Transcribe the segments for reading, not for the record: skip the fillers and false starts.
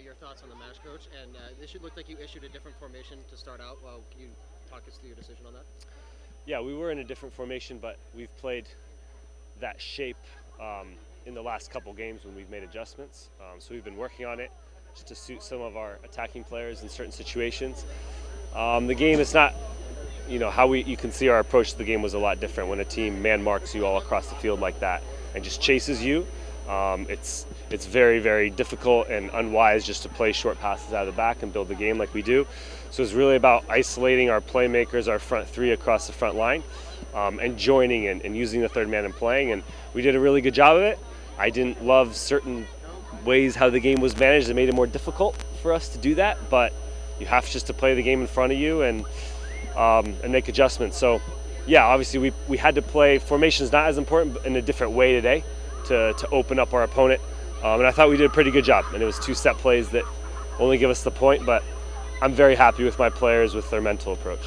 your thoughts on the match, Coach. And this should look like you issued a different formation to start out. Well, can you talk us through your decision on that? Yeah, we were in a different formation, but we've played that shape in the last couple games when we've made adjustments. So we've been working on it just to suit some of our attacking players in certain situations. The game is not, you can see our approach to the game was a lot different when a team man marks you all across the field like that and just chases you. It's very, very difficult and unwise just to play short passes out of the back and build the game like we do. So it's really about isolating our playmakers, our front three across the front line, and joining and using the third man and playing. And we did a really good job of it. I didn't love certain ways how the game was managed. It made it more difficult for us to do that, but you have just to play the game in front of you and make adjustments. So yeah, obviously we had to play formations not as important, but in a different way today to open up our opponent. And I thought we did a pretty good job. And it was 2 set plays that only give us the point, but I'm very happy with my players with their mental approach.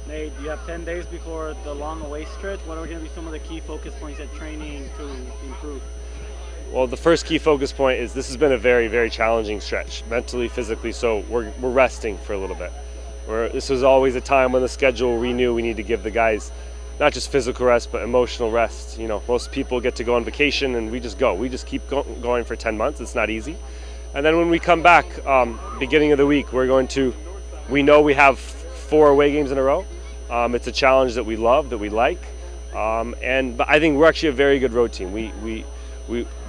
Nate, you have 10 days before the long away stretch. What are going to be some of the key focus points at training to improve? Well, the first key focus point is this has been a very, very challenging stretch, mentally, physically, so we're resting for a little bit. This was always a time when the schedule we knew we need to give the guys not just physical rest, but emotional rest. Most people get to go on vacation and we just go. We just keep going for 10 months. It's not easy. And then when we come back, beginning of the week, we know we have 4 away games in a row. It's a challenge that we love, that we like. But I think we're actually a very good road team. We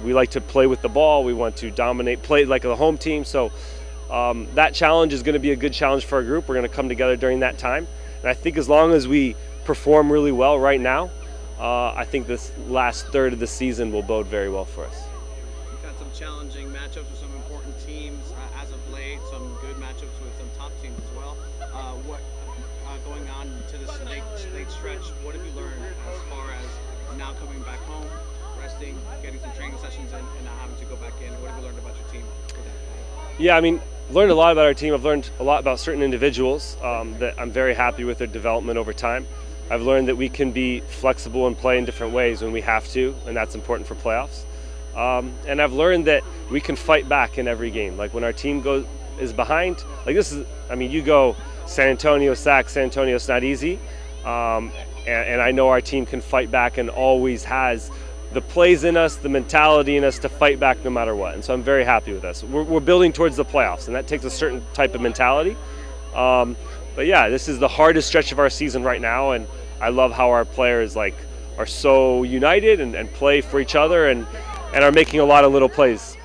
like to play with the ball. We want to dominate, play like a home team. So that challenge is going to be a good challenge for our group. We're going to come together during that time. And I think as long as we perform really well right now, I think this last third of the season will bode very well for us. You've had some challenging matchups with some important teams as of late, some good matchups with some top teams as well. What going on to this late stretch, what have you learned as far as now coming back home, resting, getting some training sessions in, and not having to go back in? What have you learned about your team with that? Yeah, learned a lot about our team. I've learned a lot about certain individuals that I'm very happy with their development over time. I've learned that we can be flexible and play in different ways when we have to, and that's important for playoffs. And I've learned that we can fight back in every game. Like when our team is behind, like this is, you go San Antonio, San Antonio's not easy. And I know our team can fight back and always has the plays in us, the mentality in us to fight back no matter what. And so I'm very happy with us. We're building towards the playoffs, and that takes a certain type of mentality. But yeah, this is the hardest stretch of our season right now, and I love how our players are so united and play for each other and are making a lot of little plays.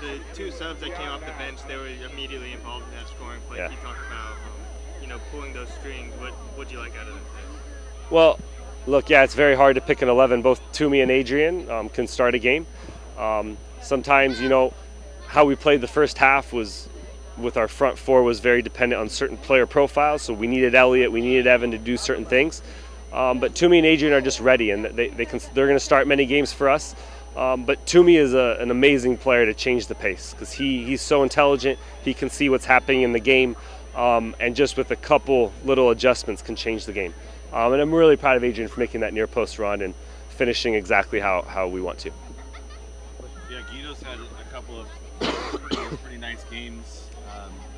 The 2 subs that came off the bench, they were immediately involved in that scoring play. Yeah. You talked about pulling those strings. What'd you like out of them? Well, look, yeah, it's very hard to pick an 11. Both Toomey and Adrian can start a game. Sometimes, how we played the first half was with our front 4 was very dependent on certain player profiles. So we needed Elliott, we needed Evan to do certain things. But Toomey and Adrian are just ready, and they're going to start many games for us. But Toomey is an amazing player to change the pace because he's so intelligent. He can see what's happening in the game, and just with a couple little adjustments can change the game. And I'm really proud of Adrian for making that near post run and finishing exactly how we want to. Yeah, Guido's had a couple of pretty nice games.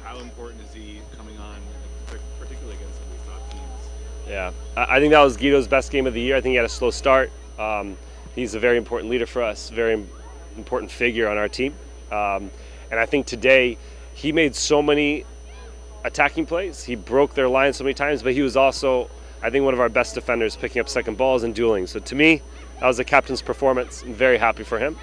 How important is he coming on, particularly against some of these top teams? Yeah, I think that was Guido's best game of the year. I think he had a slow start. He's a very important leader for us, very important figure on our team. And I think today he made so many attacking plays. He broke their line so many times, but he was also, I think, one of our best defenders picking up second balls and dueling. So to me, that was the captain's performance. I'm very happy for him.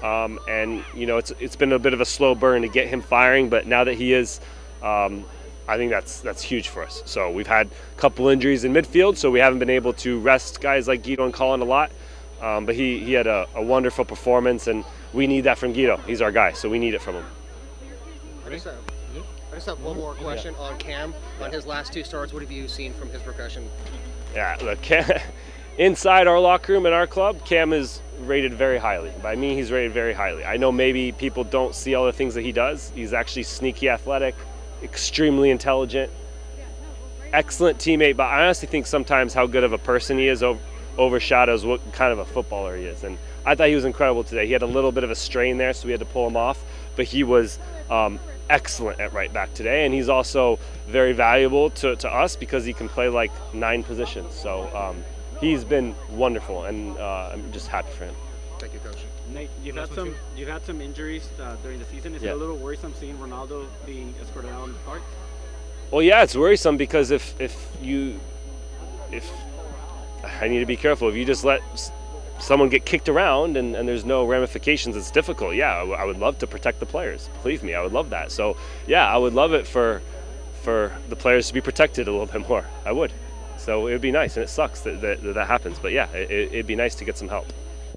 And it's been a bit of a slow burn to get him firing, but now that he is, I think that's huge for us. So we've had a couple injuries in midfield, so we haven't been able to rest guys like Guido and Colin a lot. But he had a wonderful performance, and we need that from Guido. He's our guy, so we need it from him. I just have one more question on Cam. On his last 2 starts, what have you seen from his progression? Yeah, look, inside our locker room in our club, Cam is rated very highly. By me, he's rated very highly. I know maybe people don't see all the things that he does. He's actually sneaky athletic, extremely intelligent, excellent teammate, but I honestly think sometimes how good of a person he is overshadows what kind of a footballer he is. And I thought he was incredible today. He had a little bit of a strain there, so we had to pull him off. but he was excellent at right back today, and he's also very valuable to us because he can play like 9 positions. So he's been wonderful, and I'm just happy for him. Thank you, Coach. Nate, you've had some injuries during the season. Is it a little worrisome seeing Ronaldo being escorted out on the park? Well, yeah, it's worrisome because if I need to be careful. If you just let someone get kicked around and there's no ramifications, it's difficult. Yeah, I would love to protect the players. Believe me, I would love that. So, yeah, I would love it for the players to be protected a little bit more. I would. So it would be nice, and it sucks that happens. But, yeah, it'd be nice to get some help.